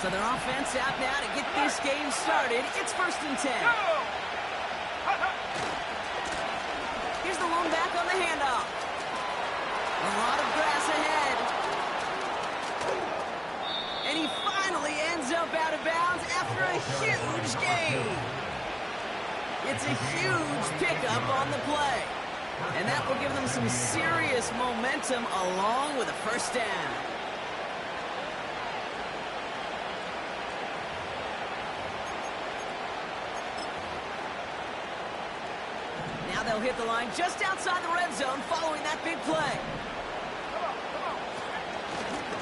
So their offense out now to get this game started. It's 1st and 10. Here's the lone back on the handoff. A lot of grass ahead. And he finally ends up out of bounds after a huge gain. It's a huge pickup on the play. And that will give them some serious momentum along with a 1st down. Now they'll hit the line just outside the red zone following that big play.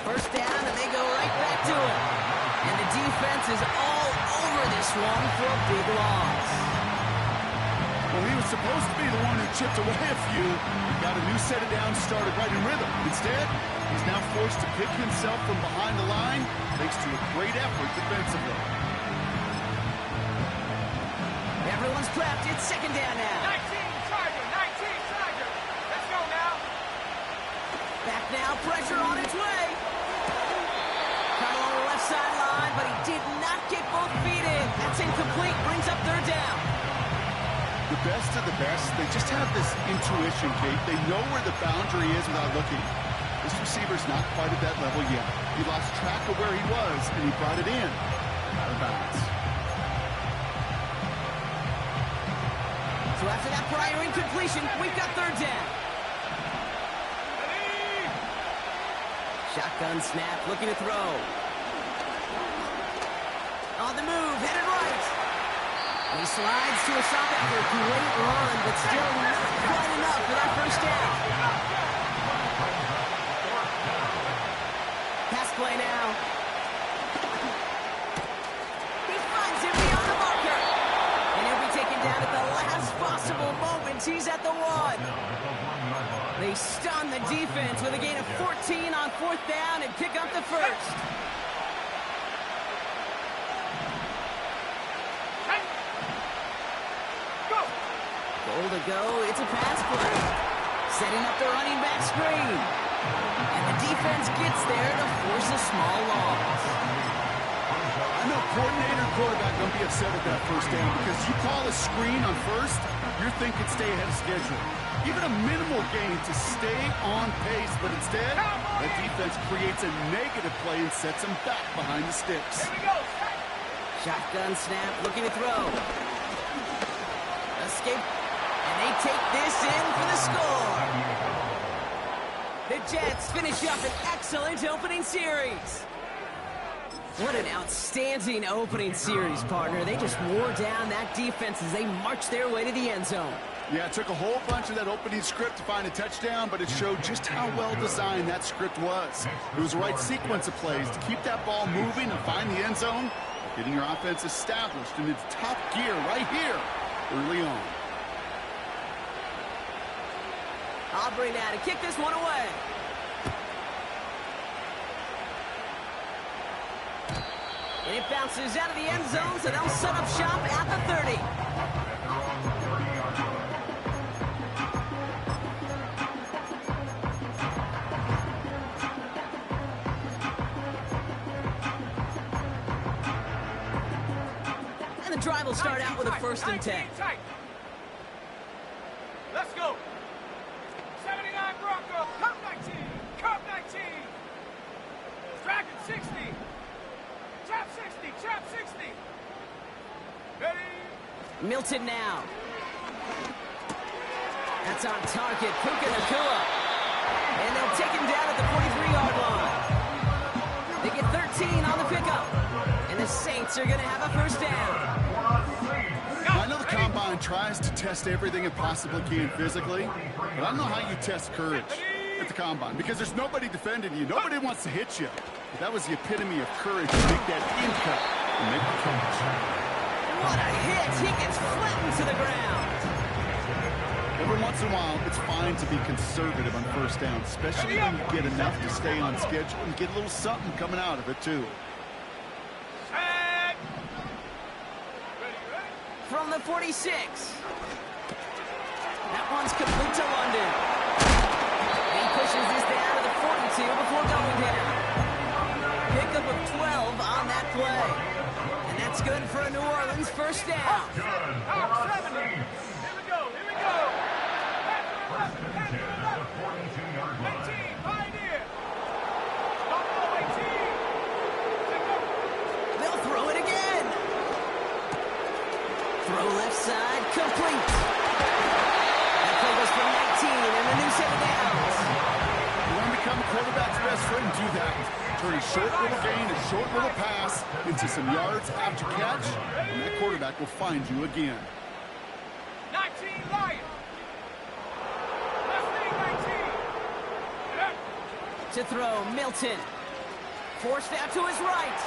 1st down, and they go right back to it. And the defense is all over this one for a big loss. Well, he was supposed to be the one who chipped away a few. He got a new set of downs started right in rhythm. Instead, he's now forced to pick himself from behind the line, thanks to a great effort defensively. Everyone's prepped. It's 2nd down now. 19 Charger. Let's go now. Back now, pressure on its way. Cut along the left sideline, but he did not get both feet in. That's incomplete. Brings up 3rd down. The best of the best, they just have this intuition, Kate. They know where the boundary is without looking. This receiver's not quite at that level yet. He lost track of where he was, and he brought it in. Out of bounds. So after that prior incompletion, we've got 3rd down. Shotgun snap, looking to throw. On the move, headed right. And he slides to a stop after a great run, but still not quite enough for that 1st down. Pass play now. He finds him beyond the marker. And he'll be taken down at the last possible moment. He's at the 1. They stun the defense with a gain of 14 on 4th down and pick up the 1st. Goal to go. It's a pass play. Setting up the running back screen. And the defense gets there to force a small loss. I know coordinator quarterback don't be upset with that 1st down because you call a screen on 1st, you're thinking stay ahead of schedule. Even a minimal gain to stay on pace, but instead, the defense creates a negative play and sets them back behind the sticks. Shotgun snap, looking to throw. Escape, and they take this in for the score. The Jets finish up an excellent opening series. What an outstanding opening series, partner. They just wore down that defense as they marched their way to the end zone. Yeah, it took a whole bunch of that opening script to find a touchdown, but it showed just how well designed that script was. It was the right sequence of plays to keep that ball moving and find the end zone, getting your offense established in its top gear right here early on. Aubrey now to kick this one away. And it bounces out of the end zone, so they'll set up shop at the 30. And the drive will start out with a 1st and 10. Let's go. 79 Broncos. Cup 19. Cup 19. Dragon 60. Chap 60. Chap 60. Ready. Milton now. That's on target. Puka Nacua. And they'll take him down at the 43-yard line. They get 13 on the pickup. And the Saints are going to have a 1st down. I know the Combine tries to test everything it possibly can physically, but I don't know how you test courage at the Combine because there's nobody defending you. Nobody wants to hit you. But that was the epitome of courage to make that in-cut and make the catch. What a hit! He gets flattened to the ground. Every once in a while, it's fine to be conservative on 1st down, especially when you get enough to stay on schedule and get a little something coming out of it, too. From the 46. That one's complete to London. He pushes this down to the 42 before going down. Pickup of 12 on that play. And that's good for a New Orleans first down. 70. Here we go. Pass to the left. 18, Pioneer. Buffalo 18. They'll throw it again. Throw left side, complete. That play goes for 19 and a new set of downs. You want to become a quarterback's best friend, do that. Turn a short little gain, a short little pass into some yards after catch, and that quarterback will find you again. 19, Lions. Left wing 19. To throw, Milton. Forced out to his right.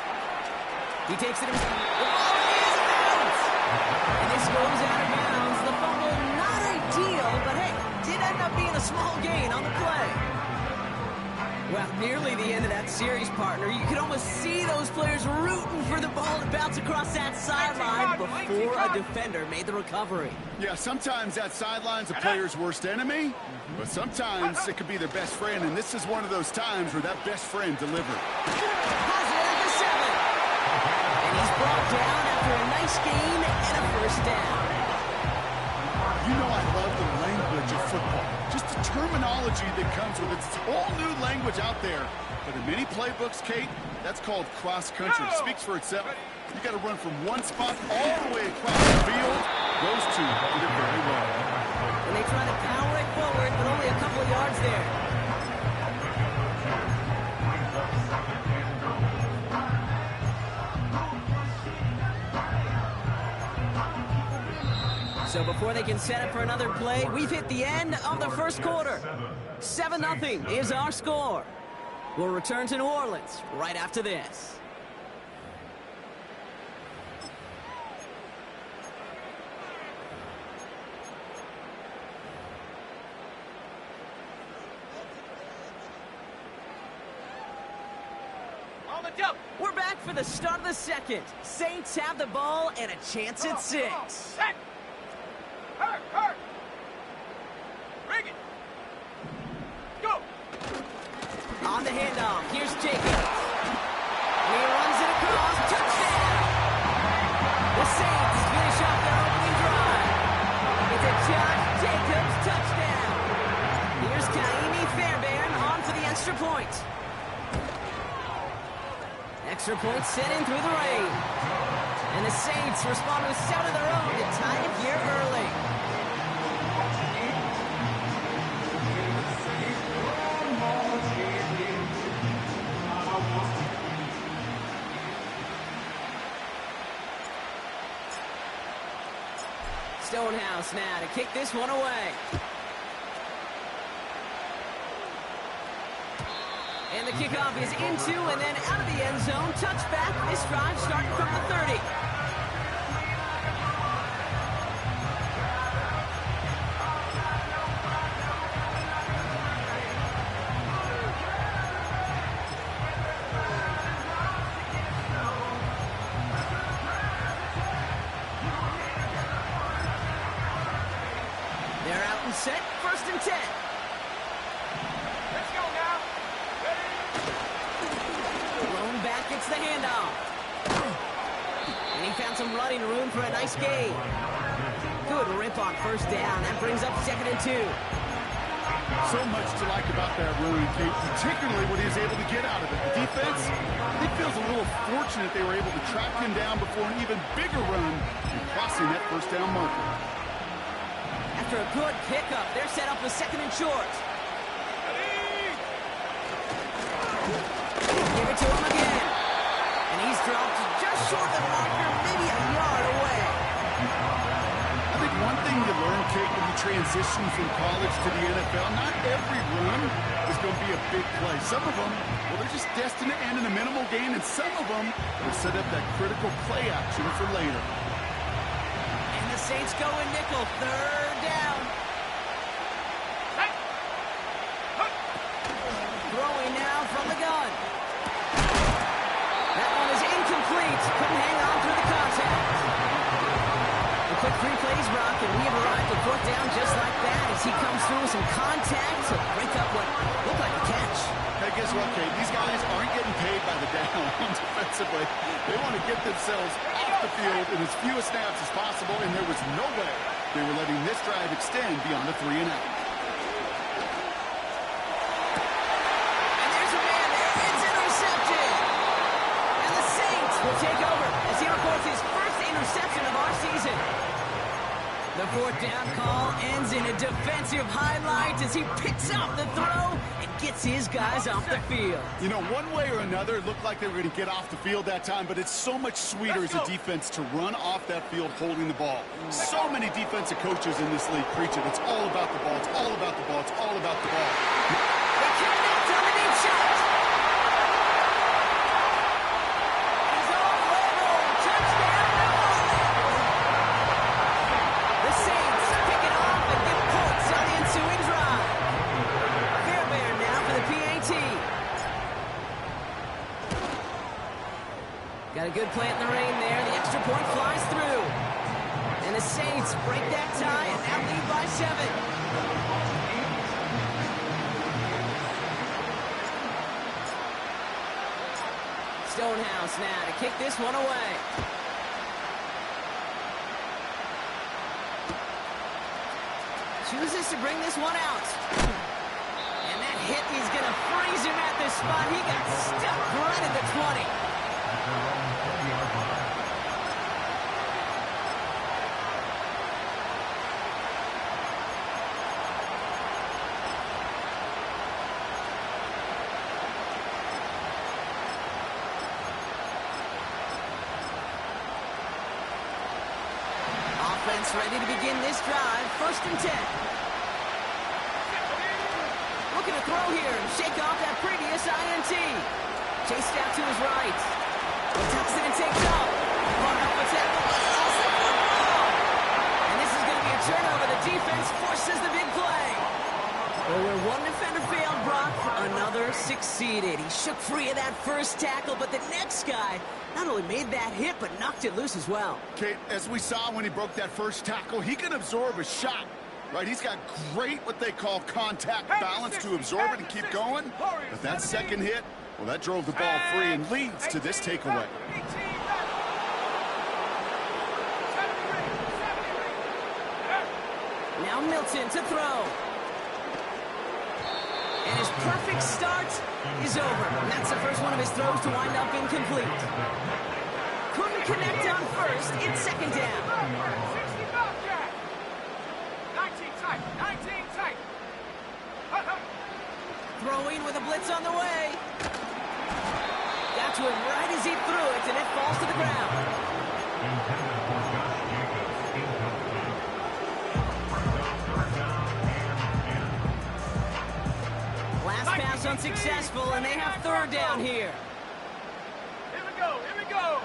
He takes it himself. The ball is out! And this goes out of bounds. The fumble, not ideal, but hey, did end up being a small gain on the play. Well, nearly the end of that series, partner. You could almost see those players rooting for the ball to bounce across that sideline before a defender made the recovery. Yeah, sometimes that sideline's a player's worst enemy, but sometimes it could be their best friend, and this is one of those times where that best friend delivered. Positive at the 7. And he's brought down after a nice gain and a first down. You know I love the language of football. Just the terminology that comes with it. It's all new language out there. But in many playbooks, Kate, that's called cross-country. It speaks for itself. You got to run from one spot all the way across the field. Those two did it very well. And they try to power it forward, but only a couple of yards there. So before they can set up for another play, we've hit the end of the first quarter. 7-0 is our score. We'll return to New Orleans right after this. On the jump. We're back for the start of the second. Saints have the ball and a chance at 6. Set. Hurt. Bring it. Go. On the handoff, here's Jacobs. He runs it across, touchdown! The Saints finish off their opening drive. It's a Josh Jacobs touchdown. Here's Kaimi Fairbairn on for the extra point. Extra point sent in through the rain. And the Saints respond with 7 of their own to tie it here early. Stonehouse now to kick this one away. And the kickoff is into and then out of the end zone. Touchback. This drive starting from the 30. They're out and set. 1st and 10. Let's go now. Thrown back, it's the handoff. And he found some running room for a nice gain. Good rip on 1st down. That brings up 2nd and 2. So much to like about that run, Kate, particularly what he was able to get out of it. The defense, I think, feels a little fortunate they were able to track him down before an even bigger run and crossing that 1st down marker. After a good pickup, they're set up with 2nd and short. Give it to him again. And he's dropped just short of the marker, maybe a yard away. I think one thing you learn, Kate, when you transition from college to the NFL, not every run is going to be a big play. Some of them, well, they're just destined to end in a minimal gain, and some of them will set up that critical play action for later. And the Saints go in nickel, 3rd down. Throwing now from the gun. That one is incomplete. Couldn't hang on through the contact. A quick 3 plays, Brock, and we have arrived at 4th down just like that as he comes through with some contact to break up what looked like a catch. Hey, guess what, Kate? These guys aren't getting paid by the down. on defensively. They want to get themselves off the field in as few snaps as possible, and there was no way they were letting this drive extend beyond the 3 and out. And there's a man there. It's intercepted. And the Saints will take over as he records his first interception of our season. The 4th down call ends in a defensive highlight as he picks up the throw and gets his guys off the field. You know, one way or another, it looked like they were going to get off the field that time, but it's so much sweeter as a defense to run off that field holding the ball. So many defensive coaches in this league preach it. It's all about the ball. It's all about the ball. It's all about the ball. They connect on the deep shot. He's all over. Touchdown, New Orleans. The Saints pick it off and get points on the ensuing drive. Fairbairn now for the PAT. Got a good plant in the rain there. The extra point flies through. And the Saints break that tie and now lead by 7. Stonehouse now to kick this one away. Chooses to bring this one out. And that hit is going to freeze him at the spot. He got stuck right at the 20. Offense ready to begin this drive. 1st and 10. Looking to throw here and shake off that previous INT. Chased out to his right. Tucks it and takes off. Caught up with tackle, but also football. And this is going to be a turnover. The defense forces the big play. Well, where one defender failed, Brock, another succeeded. He shook free of that first tackle, but the next guy not only made that hit, but knocked it loose as well. Kate, as we saw when he broke that first tackle, he can absorb a shot, right? He's got great, what they call contact balance to absorb it and keep going. But that second hit, well, that drove the ball free and leads to this takeaway. Now Milton to throw. And his perfect start is over. And that's the first one of his throws to wind up incomplete. Couldn't connect on first. It's 2nd down. 19 tight. 19 tight. Throwing with a blitz on the way. Got to him right as he threw it, and it falls to the ground. Last pass unsuccessful, and they have 3rd down here. Here we go. Here we go.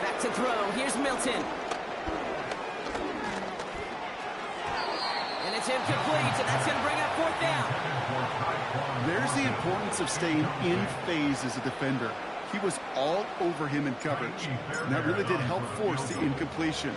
Back to throw. Here's Milton. And it's incomplete, and that's going to bring up 4th down. There's the importance of staying in phase as a defender. He was all over him in coverage, and that really did help force the incompletion.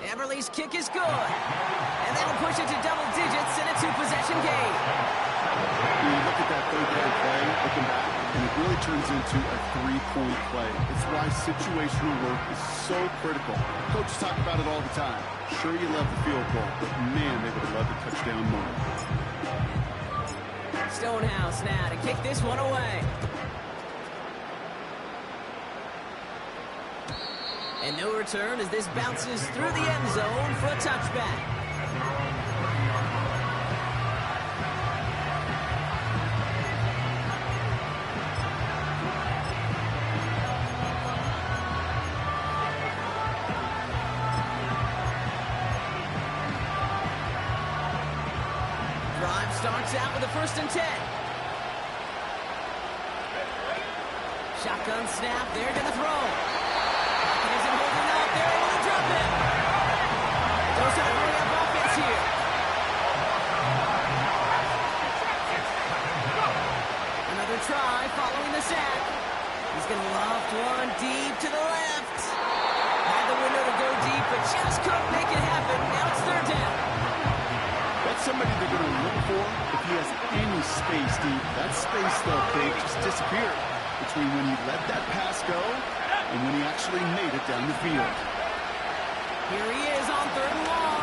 Everly's kick is good, and that'll push it to double digits in a 2-possession game. When you look at that 3rd down play, looking back, and it really turns into a 3-point play. It's why situational work is so critical. Coaches talk about it all the time. Sure, you love the field goal, but man, they would have loved a touchdown moment. Stonehouse now to kick this one away. And no return as this bounces through the end zone for a touchback. Drive starts out with a 1st and 10. Shotgun snap, they're going to throw. He isn't holding up, they're able to drop it. Goes to the hurry up offense here. Another try following the sack. He's going to loft one deep to the left. Had the window to go deep, but just couldn't make it happen. space, Steve. That space, though, Dave, just disappeared between when he let that pass go and when he actually made it down the field. Here he is on 3rd and long.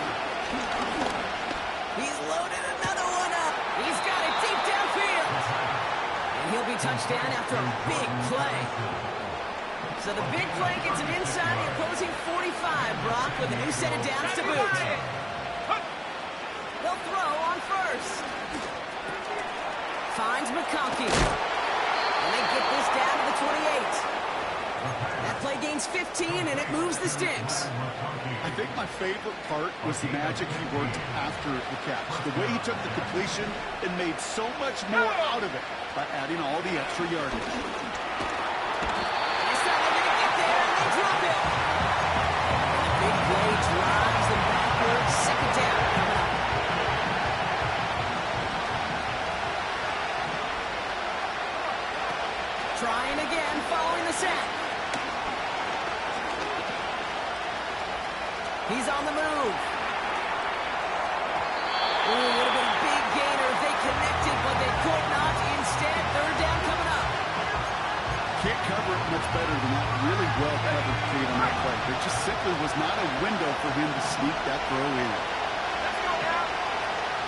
He's loaded another one up. He's got it deep downfield. And he'll be touchdown after a big play. So the big play gets him inside the opposing 45, Brock, with a new set of downs to boot. They'll throw on 1st. Finds McConkey. And they get this down to the 28. That play gains 15, and it moves the sticks. I think my favorite part was the magic he worked after the catch. The way he took the completion and made so much more out of it by adding all the extra yardage. This time they're going to get there, and they drop it. The big play drives them backwards. 2nd down coming up. Trying again following the sack. He's on the move. Ooh, would have been a big gainer if they connected, but they could not. Instead, 3rd down coming up. Can't cover it much better than that really well-covered feed on that play. There just simply was not a window for him to sneak that throw in.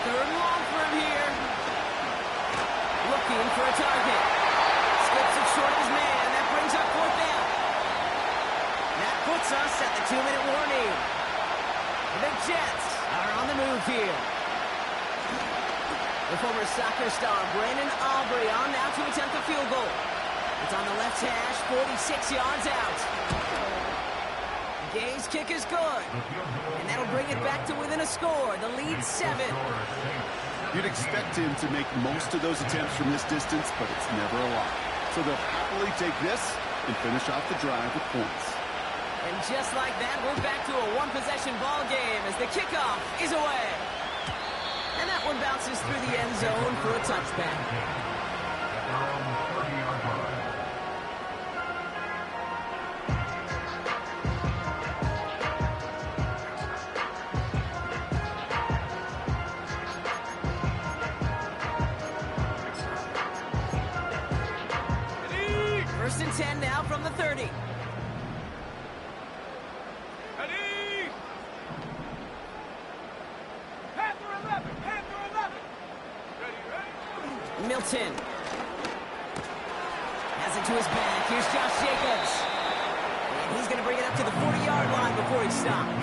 3rd and long for him here. Looking for a target. Skips it short of his man. That brings up 4th down. That puts us at the 2-minute warning. The Jets are on the move here. The former soccer star Brandon Aubrey on now to attempt the field goal. It's on the left hash, 46 yards out. Gay's kick is good. And that'll bring it back to within a score. The lead 7. You'd expect him to make most of those attempts from this distance, but it's never a lot. So they'll happily take this and finish off the drive with points. And just like that, we're back to a one-possession ball game as the kickoff is away. And that one bounces through the end zone for a touchback. First and 10 now from the 30. Milton has it to his back. Here's Josh Jacobs. And he's going to bring it up to the 40-yard line before he's stopped.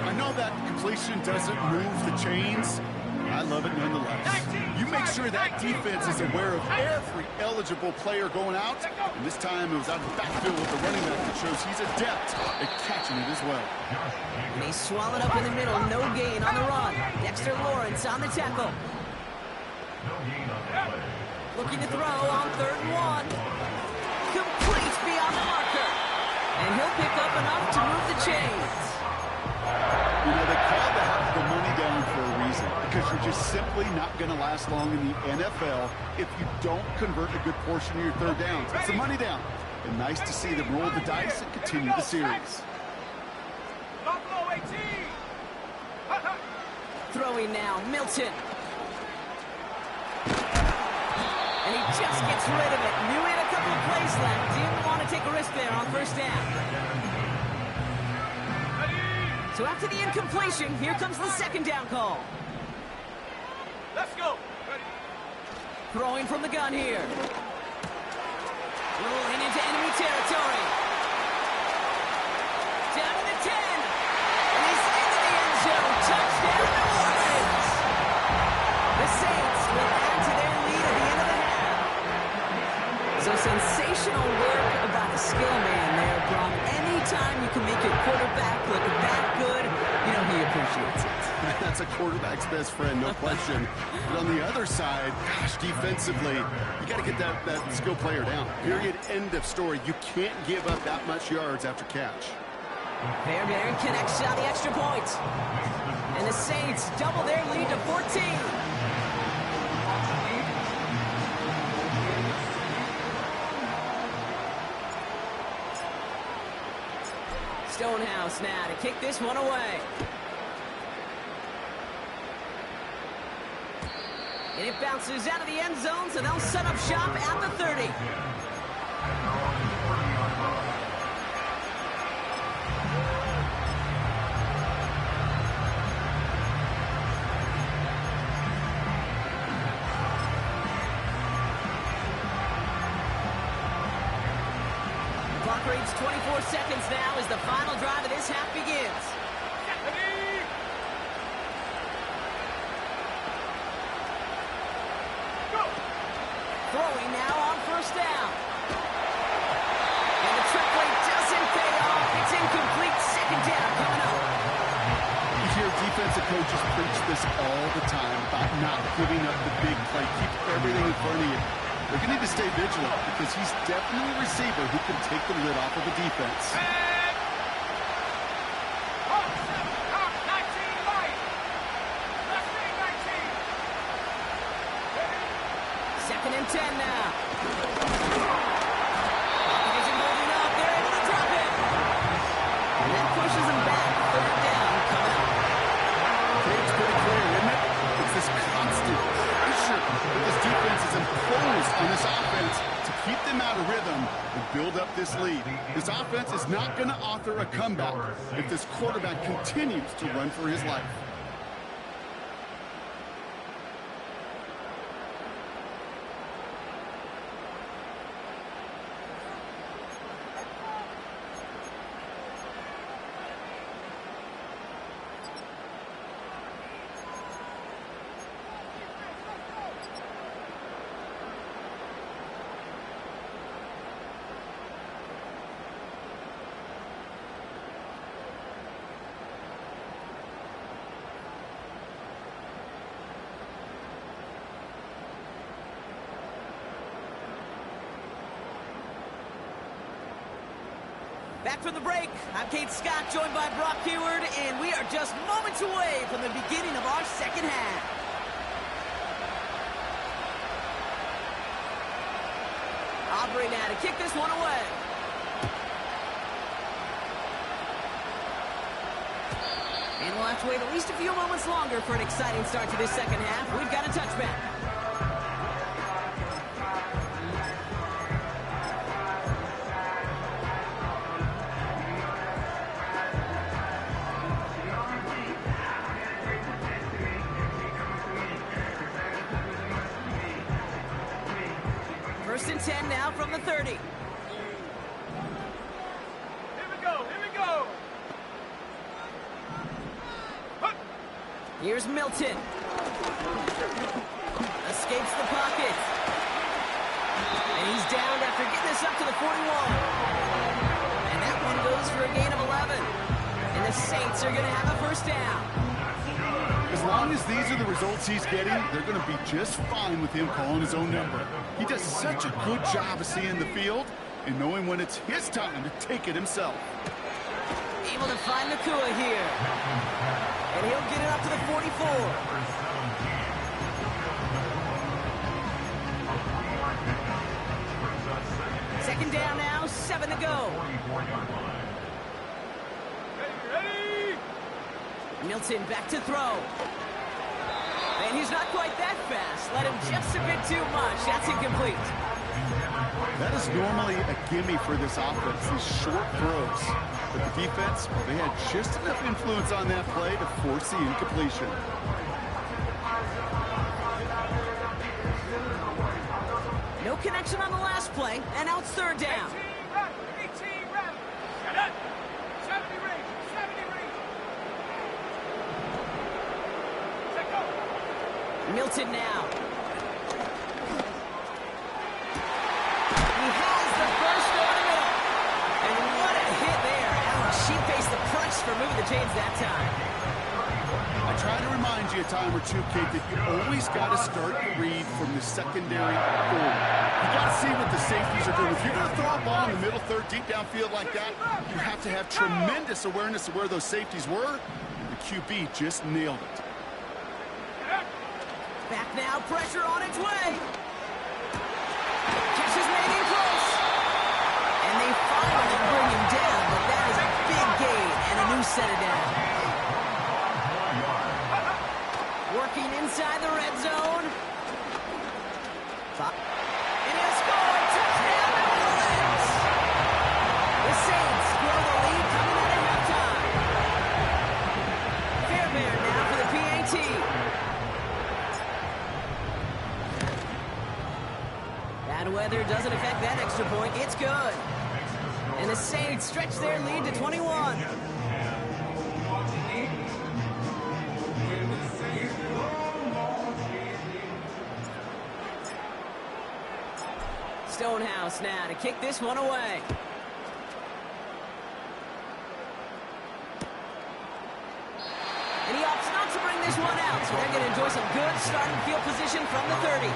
I know that completion doesn't move the chains. I love it nonetheless. You make sure that defense is aware of every eligible player going out. And this time it was out of the backfield with the running back that shows he's adept at catching it as well. And he's swallowed up in the middle. No gain on the run. Dexter Lawrence on the tackle. Looking to throw on 3rd and 1. Complete beyond the marker. And he'll pick up enough to move the chains. You know, they call that the money down for a reason, because you're just simply not going to last long in the NFL if you don't convert a good portion of your 3rd downs. It's the money down. And nice to see them roll the dice and continue the series. Throwing now, Milton. And he just gets rid of it. Knew he had a couple of plays left. Didn't want to take a risk there on 1st down. So after the incompletion, here comes the 2nd down call. Let's go. Ready. Throwing from the gun here. Rolling into enemy territory. Down to the 10. And he's into the end zone. Touchdown, New Orleans. The Saints will add to their lead at the end of the half. So sensational work about the skill man there, Brock. Anytime you can make your quarterback look that good, you know he appreciates it. That's a quarterback's best friend, no question. But on the other side, gosh, defensively, you got to get that skill player down. Period, end of story. You can't give up that much yards after catch. Fairbairn connects on the extra point. And the Saints double their lead to 14. Stonehouse now to kick this one away. And it bounces out of the end zone, so they'll set up shop at the 30. Clock reads 24 seconds now as the final drive of this half begins. Throwing now on first down. And the trick play doesn't pay off. It's incomplete. Second down coming up. You hear defensive coaches preach this all the time about not giving up the big play. Keep everything in front of you. They're going to need to stay vigilant because he's definitely a receiver who can take the lid off of the defense. Second and 10 now. Pocket isn't moving up. They're able to drop it. And that pushes him back. Third down coming up. It's pretty clear, isn't it? It's this constant pressure that this defense has imposed on this offense to keep them out of rhythm and build up this lead. This offense is not going to author a comeback if this quarterback continues to run for his life. Back from the break, I'm Kate Scott, joined by Brock Heward, and we are just moments away from the beginning of our second half. Aubrey now to kick this one away. And we'll have to wait at least a few moments longer for an exciting start to this second half. We've got a touchback. First and 10 now from the 30. Here we go, here we go. Here's Milton. Escapes the pocket. And he's down after getting this up to the 41. And that one goes for a gain of 11. And the Saints are going to have a first down. As long as these are the results he's getting, they're going to be just fine with him calling his own number. He does such a good job of seeing the field and knowing when it's his time to take it himself. Able to find Nakua here. And he'll get it up to the 44. Second down now, 7 to go. Ready? Milton back to throw. And he's not quite that fast. Let him just a bit too much. That's incomplete. That is normally a gimme for this offense, these short throws. But the defense, well, they had just enough influence on that play to force the incompletion. No connection on the last play, and now it's third down. 18 run. Shut up. 70 range, 70 range. Set go. Milton now. He has the first over the middle. And what a hit there. Ouch, she faced the press for moving the chains that time. I try to remind you a time or two, Kate, that you always got to start the read from the secondary forward. You got to see what the safeties are doing. If you're going to throw a ball in the middle third, deep downfield like that, you have to have tremendous awareness of where those safeties were. The QB just nailed it. Back now, pressure on its way. Catches maybe close. And they finally bring him down, but that is a big gain and a new set of down. Working inside the red zone. weather doesn't affect that extra point. It's good. And the Saints stretch their lead to 21. Stonehouse now to kick this one away. And he opts not to bring this one out, so they're going to enjoy some good starting field position from the 30.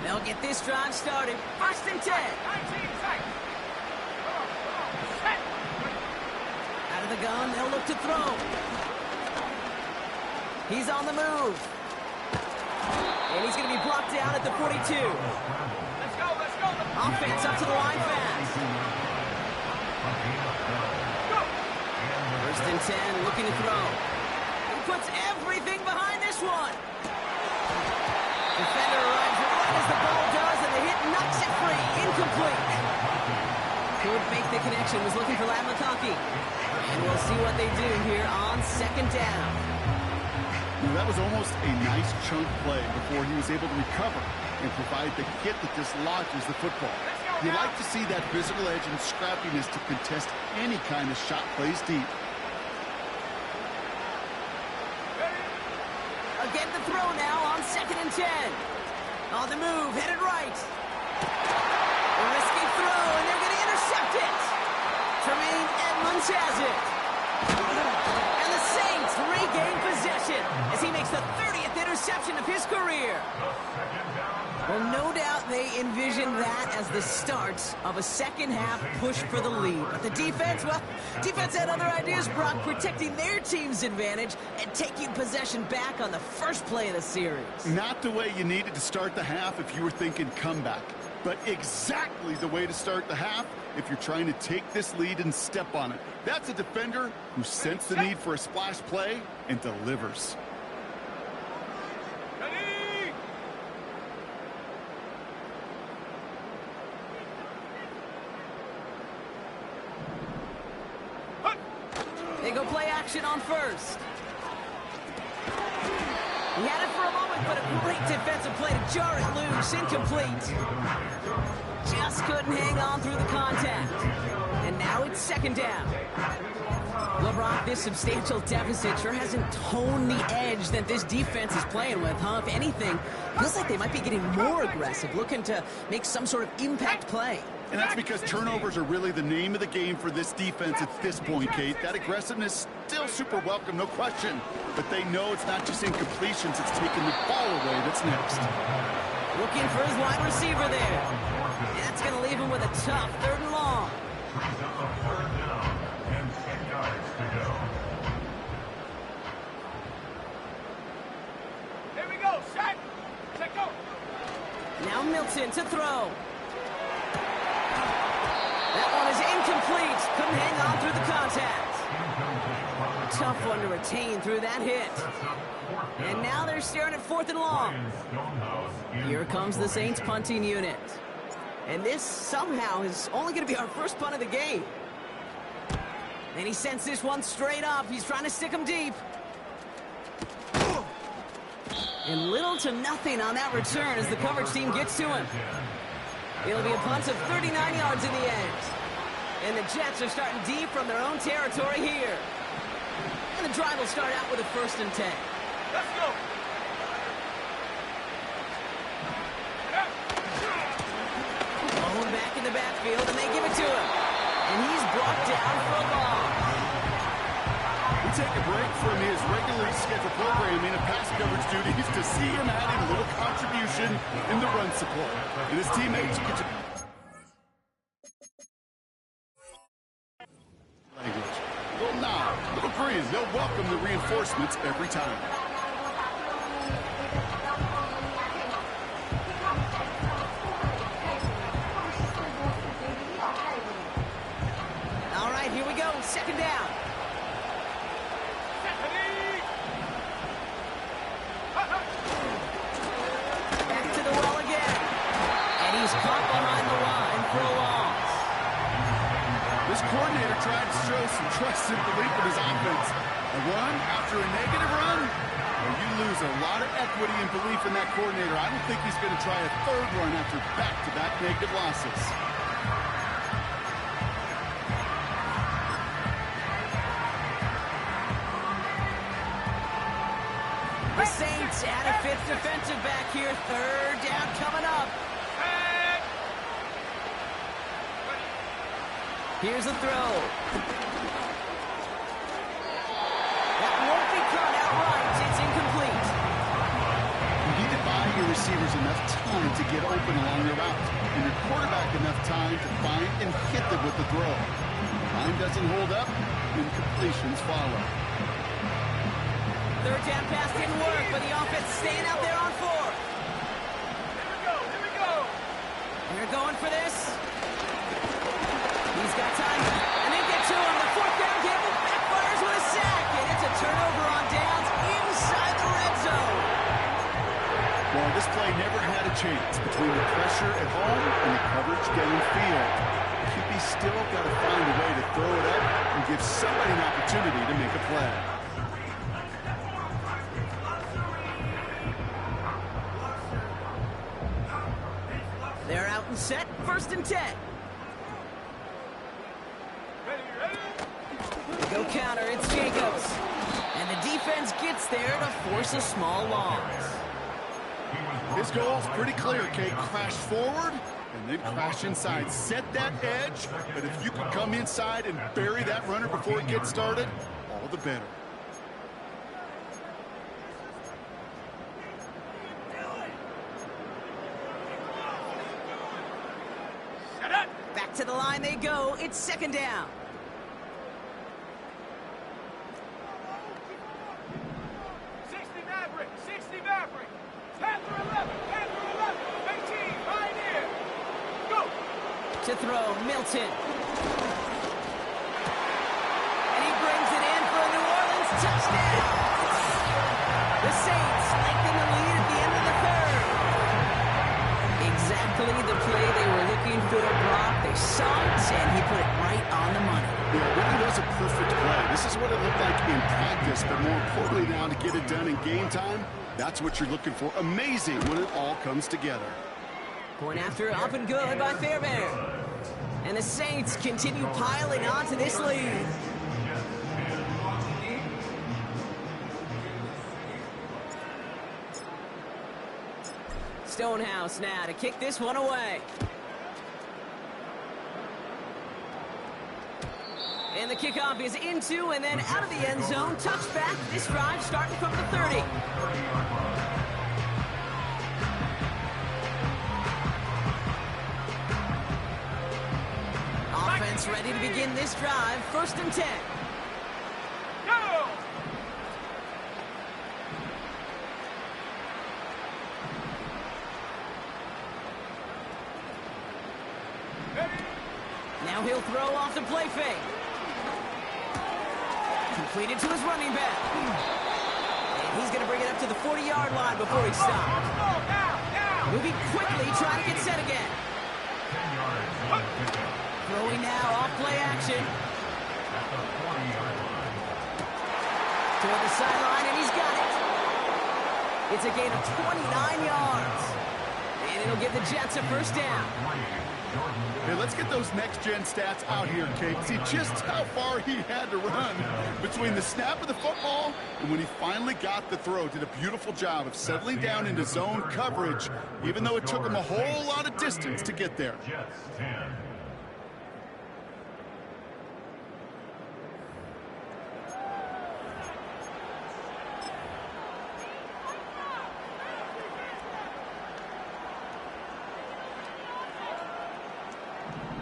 They'll get this drive started. First and 10. 19 seconds. Come on, set. Out of the gun, they'll look to throw. He's on the move. And he's going to be blocked down at the 42. Let's go. Offense up to the line fast. Go. First and 10, looking to throw. He puts everything behind this one. Defender arrives right as the ball does, and the hit knocks it free. Incomplete. Could make the connection. Was looking for Ladd McConkey. And we'll see what they do here on second down. Now, that was almost a nice chunk play before he was able to recover and provide the hit that dislodges the football. You like to see that physical edge and scrappiness to contest any kind of shot plays deep. Again, the throw now on second and 10. On the move, headed right. A risky throw, and they're going to intercept it. Tremaine Edmonds has it. And the Saints regain possession as he makes the 30th interception of his career. Well, no doubt they envisioned that as the start of a second-half push for the lead. But the defense, well, defense had other ideas, Brock, protecting their team's advantage and taking possession back on the first play of the series. Not the way you needed to start the half if you were thinking comeback, but exactly the way to start the half if you're trying to take this lead and step on it. That's a defender who sensed the need for a splash play and delivers. They go play action on first. He had it for a moment, but a great defensive play to jar it loose. Incomplete. Just couldn't hang on through the contact. And now it's second down. LeBron, this substantial deficit sure hasn't toned the edge that this defense is playing with, huh? If anything, feels like they might be getting more aggressive, looking to make some sort of impact play. And that's because turnovers are really the name of the game for this defense at this point, Kate. That aggressiveness still super welcome, no question. But they know it's not just incompletions, it's taking the ball away that's next. Looking for his wide receiver there. And that's going to leave him with a tough third and long. Here we go. Set, go. Now Milton to throw. That one is incomplete. Couldn't hang on through the contact. Tough one to retain through that hit. And now they're staring at fourth and long. Here comes the Saints punting unit. And this somehow is only going to be our first punt of the game. And he sends this one straight up. He's trying to stick him deep. And little to nothing on that return as the coverage team gets to him. It'll be a punt of 39 yards in the end. And the Jets are starting deep from their own territory here. And the drive will start out with a first and 10. Let's go. Ball back in the backfield, and they give it to him. And he's brought down for a loss. We take a break from his regularly scheduled programming and pass coverage duties to see him adding a little contribution in the run support. And his teammates get to... language. Little nod, little grin. They'll welcome the reinforcements every time. caught behind the line for a loss. This coordinator tried to show some trust and belief in his offense. A run after a negative run? Well, you lose a lot of equity and belief in that coordinator. I don't think he's going to try a third run after back-to-back negative losses. The Saints add a fifth defensive back here. Third down coming up. Here's a throw. That won't be caught outright. It's incomplete. You need to buy your receivers enough time to get open along their route, and your quarterback enough time to find and hit them with the throw. Line doesn't hold up, incompletions follow. Third down pass didn't work, but the offense staying out there on fourth. Here we go. They're going for this. He's got time, and they get to him. The fourth down gamble backfires with a sack, and it's a turnover on downs inside the red zone. Well, this play never had a chance between the pressure at home and the coverage downfield. QB still got to find a way to throw it up and give somebody an opportunity to make a play. They're out and set, 1st and 10. Go counter, it's Jacobs. And the defense gets there to force a small loss. His goal's pretty clear, Kate. Crash forward and then crash inside. Set that edge, but if you can come inside and bury that runner before it gets started, all the better. Back to the line they go. It's 2nd down. To throw, Milton. And he brings it in for a New Orleans touchdown. The Saints lengthen the lead at the end of the third. Exactly the play they were looking for, Brock. They saw it, and he put it right on the money. Yeah, it really was a perfect play. This is what it looked like in practice, but more importantly now to get it done in game time, that's what you're looking for. Amazing when it all comes together. Point after up and good by Fairbairn. And the Saints continue piling onto this lead. Stonehouse now to kick this one away. And the kickoff is into and then out of the end zone. Touchback. This drive starting from the 30. Offense ready to begin this drive. 1st and 10. Go! Now he'll throw off the play fake. Completed to his running back. And he's going to bring it up to the 40-yard line before he stops. Moving quickly, trying to get set again. Throwing now, off play action. Toward the sideline, and he's got it. It's a gain of 29 yards. And it'll give the Jets a 1st down. Hey, let's get those next-gen stats out here, Kate. See just how far he had to run between the snap of the football and when he finally got the throw. Did a beautiful job of settling down into zone coverage, even though it took him a whole lot of distance to get there.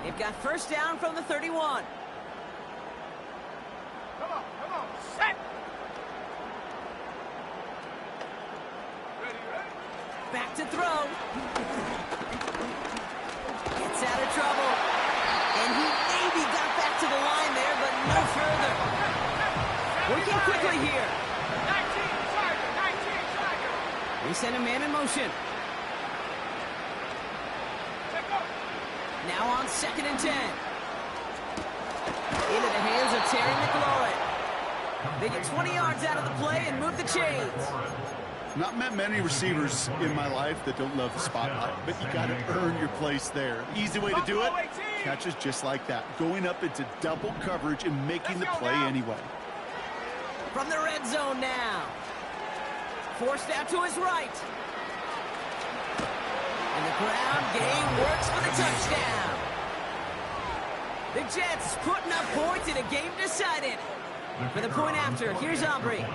They've got 1st down from the 31. Come on, set! Ready? Back to throw. Gets out of trouble. And he maybe got back to the line there, but no further. Working quickly here. 19 Tiger. They send a man in motion. Check go. Now on 2nd and 10. Into the hands of Terry McLaurin. They get 20 yards out of the play and move the chains. Not met many receivers in my life that don't love the spotlight, but you got to earn your place there. Easy way to do it, catches just like that, going up into double coverage and making the play anyway. From the red zone now. Forced out to his right. And the ground game works for the touchdown. The Jets putting up points in a game decided. For the point after, here's Aubrey.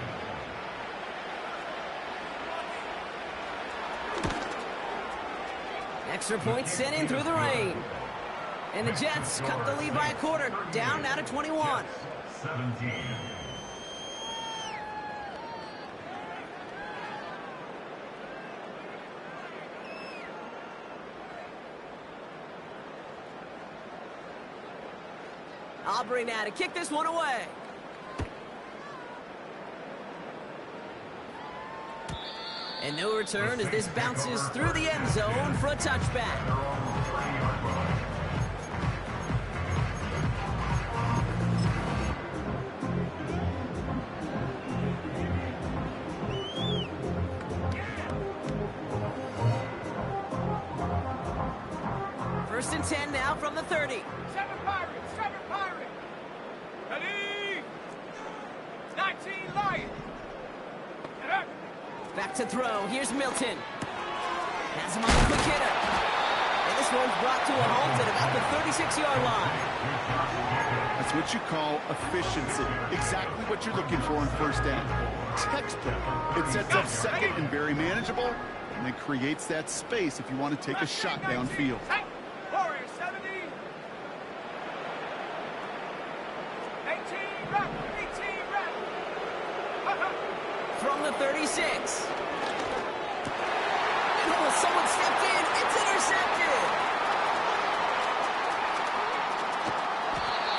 Extra point sent in through the rain. And the Jets cut the lead by a quarter, down now to 21. 17. Aubrey now to kick this one away. And no return as this bounces through the end zone for a touchback. First and 10 now from the 30. 7 Pirates, 7 Pirates. Ready? 19 Lions. Get up. Back to throw. Here's Milton. Has him on the quick hitter. And this one's brought to a halt at about the 36-yard line. That's what you call efficiency. Exactly what you're looking for in first down. Textbook. It sets up second and very manageable, and then creates that space if you want to take a shot downfield. Warriors 70. 18 run. 18 run. From the 36. And someone stepped in. It's intercepted.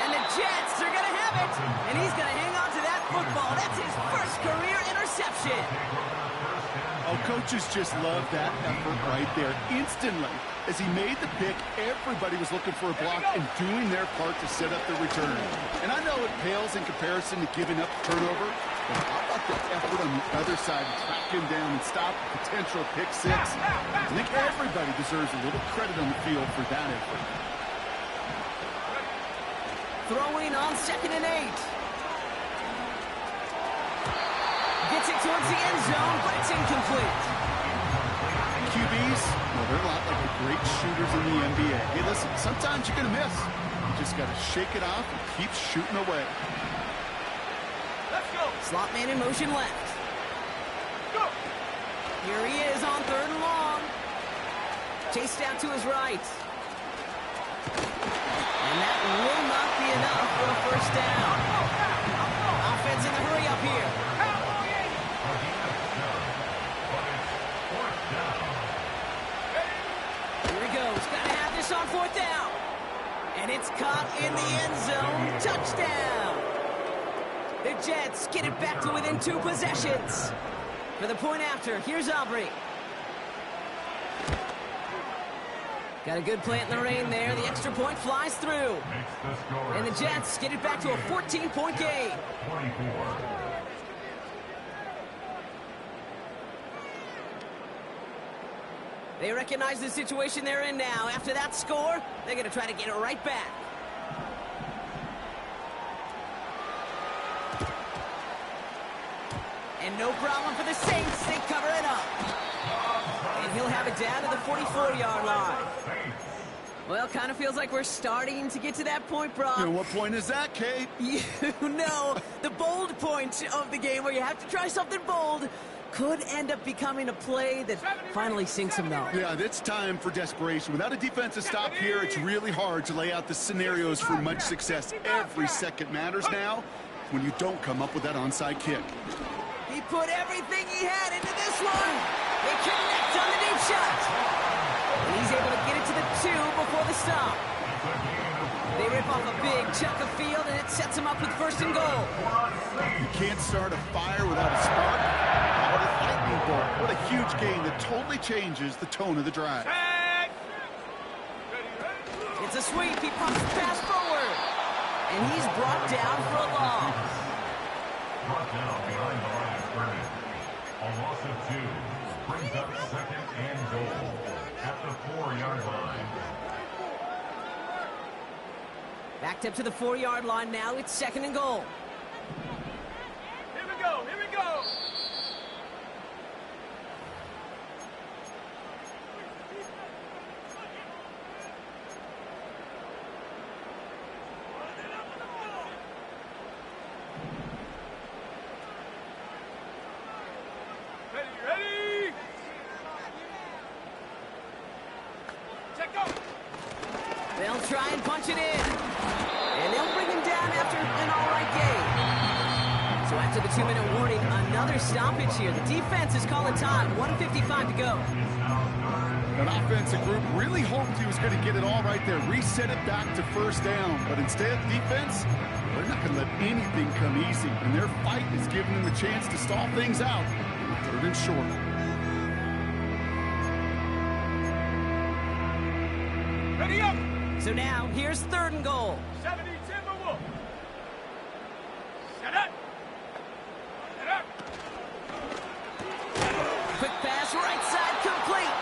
And the Jets are going to have it. And he's going to hang on to that football. That's his first career interception. Oh, coaches just love that effort right there. Instantly, as he made the pick, everybody was looking for a block and doing their part to set up the return. And I know it pales in comparison to giving up turnover, but how about the effort on the other side to track him down and stop a potential pick six? I think everybody deserves a little credit on the field for that effort. Throwing on 2nd and 8. Gets it towards the end zone, but it's incomplete. QBs, well, they're a lot like the great shooters in the NBA. Hey, listen, sometimes you're going to miss. You just got to shake it off and keep shooting away. Let's go. Slot man in motion left. Go. Here he is on 3rd and long. Chased out to his right. And that will not be enough for a first down. Offense in the hurry up here. Here he goes. Got to have this on 4th down. And it's caught in the end zone. Touchdown. The Jets get it back to within 2 possessions. For the point after, here's Aubrey. Got a good plant in the rain there. The extra point flies through. And the Jets get it back to a 14-point game. 24. They recognize the situation they're in now. After that score, they're going to try to get it right back. And no problem for the Saints. They cover it up. And he'll have it down to the 44-yard line. Well, kind of feels like we're starting to get to that point, Brock. You know, what point is that, Kate? You know, the bold point of the game where you have to try something bold could end up becoming a play that finally sinks him, though. Yeah, it's time for desperation. Without a defensive stop here, it's really hard to lay out the scenarios for much success. Every second matters now when you don't come up with that onside kick. He put everything he had into this one. They connect on the deep shot. And he's able to get it to the 2 before the stop. They rip off a big chunk of field, and it sets him up with 1st and goal. You can't start a fire without a spark. How about a lightning bolt? What a huge game that totally changes the tone of the drive. It's a sweep. He pumps the pass forward. And he's brought down for a loss. Brought down behind the line of scrimmage. A loss of 2. Brings up second and goal at the 4-yard line. Backed up to the 4-yard line now. It's second and goal. Here we go, here we go. Ready? Check go. They'll try and punch it in. And they'll bring him down after an all-right game. So after the 2-minute warning, another stoppage here. The defense is calling time. 1:55 to go. That offensive group really hoped he was going to get it all right there, reset it back to first down. But instead, defense, they're not going to let anything come easy. And their fight is giving them a chance to stall things out. Third and short. Ready up. So now, here's third and goal. 70 Timberwolves. Set up. Set up. Quick pass, right side, complete.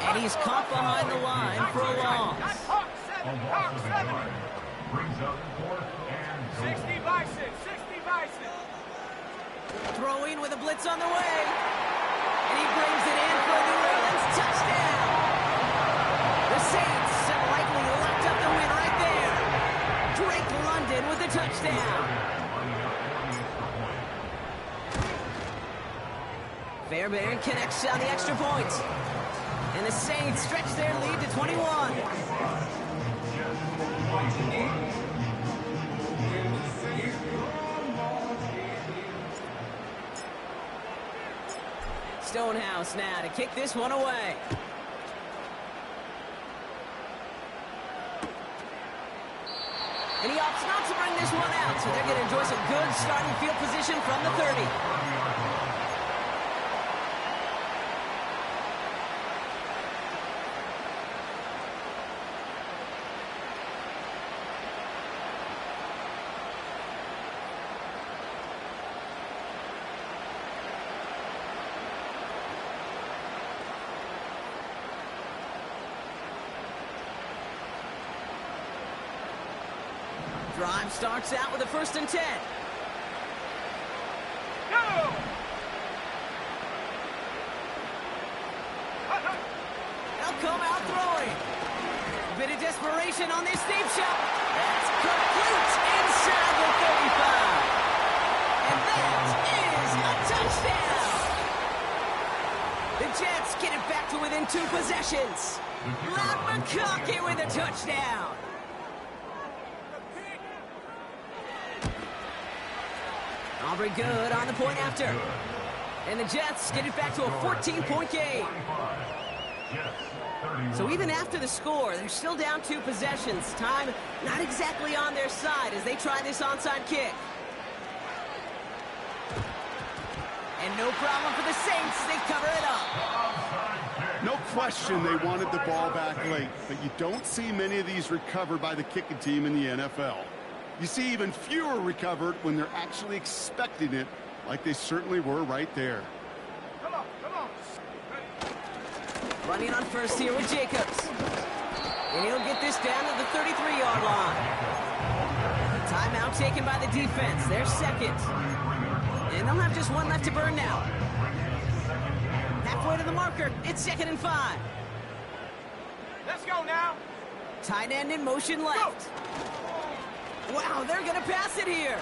And he's caught behind the line for a loss. Hawk A 7, loss Hawk of a 7. yard. Brings up 4th and goal. 60 Bison, 60 Bison. Throwing with a blitz on the way. And he brings it in for a New Orleans touchdown. The Saints have likely locked up the win right there. Drake London with the touchdown. Fairbairn connects on the extra point. And the Saints stretch their lead to 21. Stonehouse now to kick this one away. And he opts not to bring this one out, so they're going to enjoy some good starting field position from the 30. Drive starts out with a 1st and 10. Go! They'll come out throwing. A bit of desperation on this deep shot. That's complete inside the 35. And that is a touchdown. The Jets get it back to within 2 possessions. Matt McConkey with a touchdown. Aubrey good on the point after. And the Jets get it back to a 14-point game. So even after the score, they're still down 2 possessions. Time not exactly on their side as they try this onside kick. And no problem for the Saints. They cover it up. No question they wanted the ball back late, but you don't see many of these recovered by the kicking team in the NFL. You see even fewer recovered when they're actually expecting it, like they certainly were right there. Come on, come on. Running on first here with Jacobs. And he'll get this down to the 33-yard line. Timeout taken by the defense. They're second. And they'll have just 1 left to burn now. Halfway to the marker. It's 2nd and 5. Let's go now. Tight end in motion left. Wow, they're going to pass it here.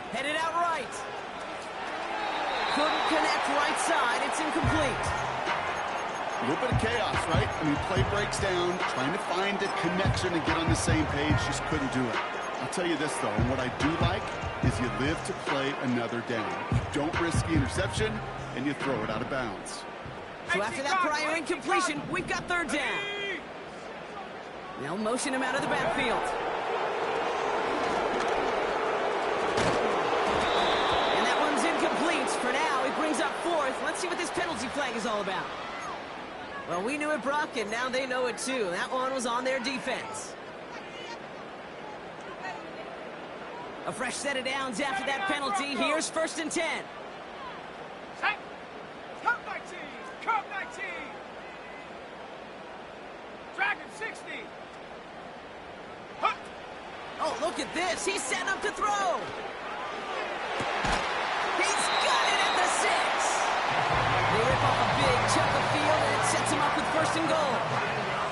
Headed out right. Couldn't connect right side. It's incomplete. A little bit of chaos, right? I mean, play breaks down, trying to find a connection and get on the same page, just couldn't do it. I'll tell you this, though, and what I do like is you live to play another down. You don't risk the interception, and you throw it out of bounds. So after that prior incompletion, we've got 3rd down. They'll motion him out of the backfield. And that one's incomplete. For now, he brings up 4th. Let's see what this penalty flag is all about. Well, we knew it, Brock, and now they know it too. That one was on their defense. A fresh set of downs after that penalty. Here's 1st and 10. Set. Curve 19. Curve 19. Dragon 60. Huh. Oh, look at this. He's setting up to throw. He's got it at the 6. They rip off a big chunk of field, and it sets him up with 1st and goal.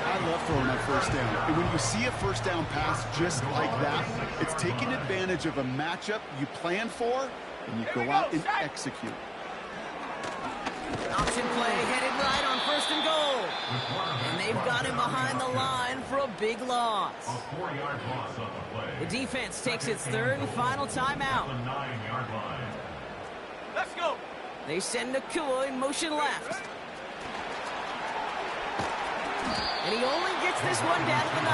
I love throwing on 1st down. And when you see a 1st down pass just like that, it's taking advantage of a matchup you plan for, and you go out and execute. Option play headed right on 1st and goal. And they've got him behind the line for a big loss. A 4-yard loss on the play. The defense takes its 3rd and final timeout. The 9-yard line. Let's go. They send Nakua in motion left. And he only gets this one down to the 9.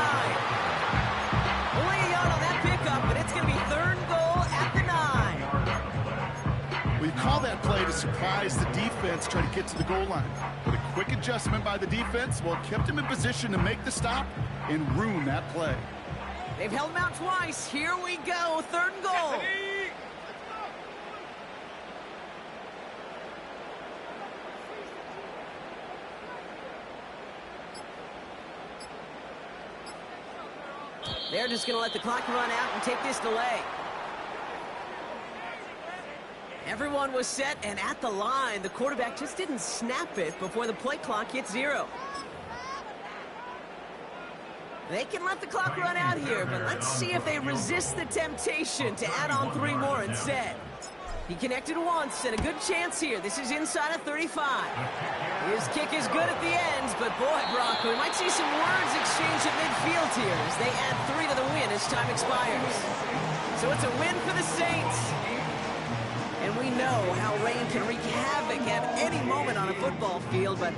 Only a yard on that pickup, but it's going to be 3rd and goal at the 9. We call that play to surprise the defense, try to get to the goal line. But a quick adjustment by the defense, well, kept him in position to make the stop and ruin that play. They've held him out twice. Here we go, 3rd and goal. They're just going to let the clock run out and take this delay. Everyone was set and at the line. The quarterback just didn't snap it before the play clock hit 0. They can let the clock run out here, but let's see if they resist the temptation to add on 3 more instead. He connected once, and a good chance here. This is inside of 35. His kick is good at the end, but boy, Brock, we might see some words exchanged at midfield here as they add 3 to the win as time expires. So it's a win for the Saints. And we know how rain can wreak havoc at any moment on a football field, but